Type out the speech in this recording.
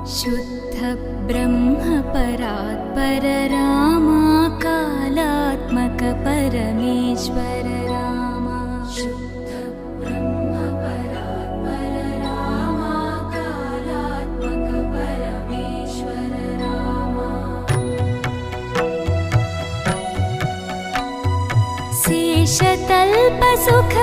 शुद्ध ब्रह्म परात्पर रामा कालात्मक परमेश्वर रामा शुद्ध ब्रह्म परात्पर रामा कालात्मक परमेश्वर रामा शेषतल्प सुख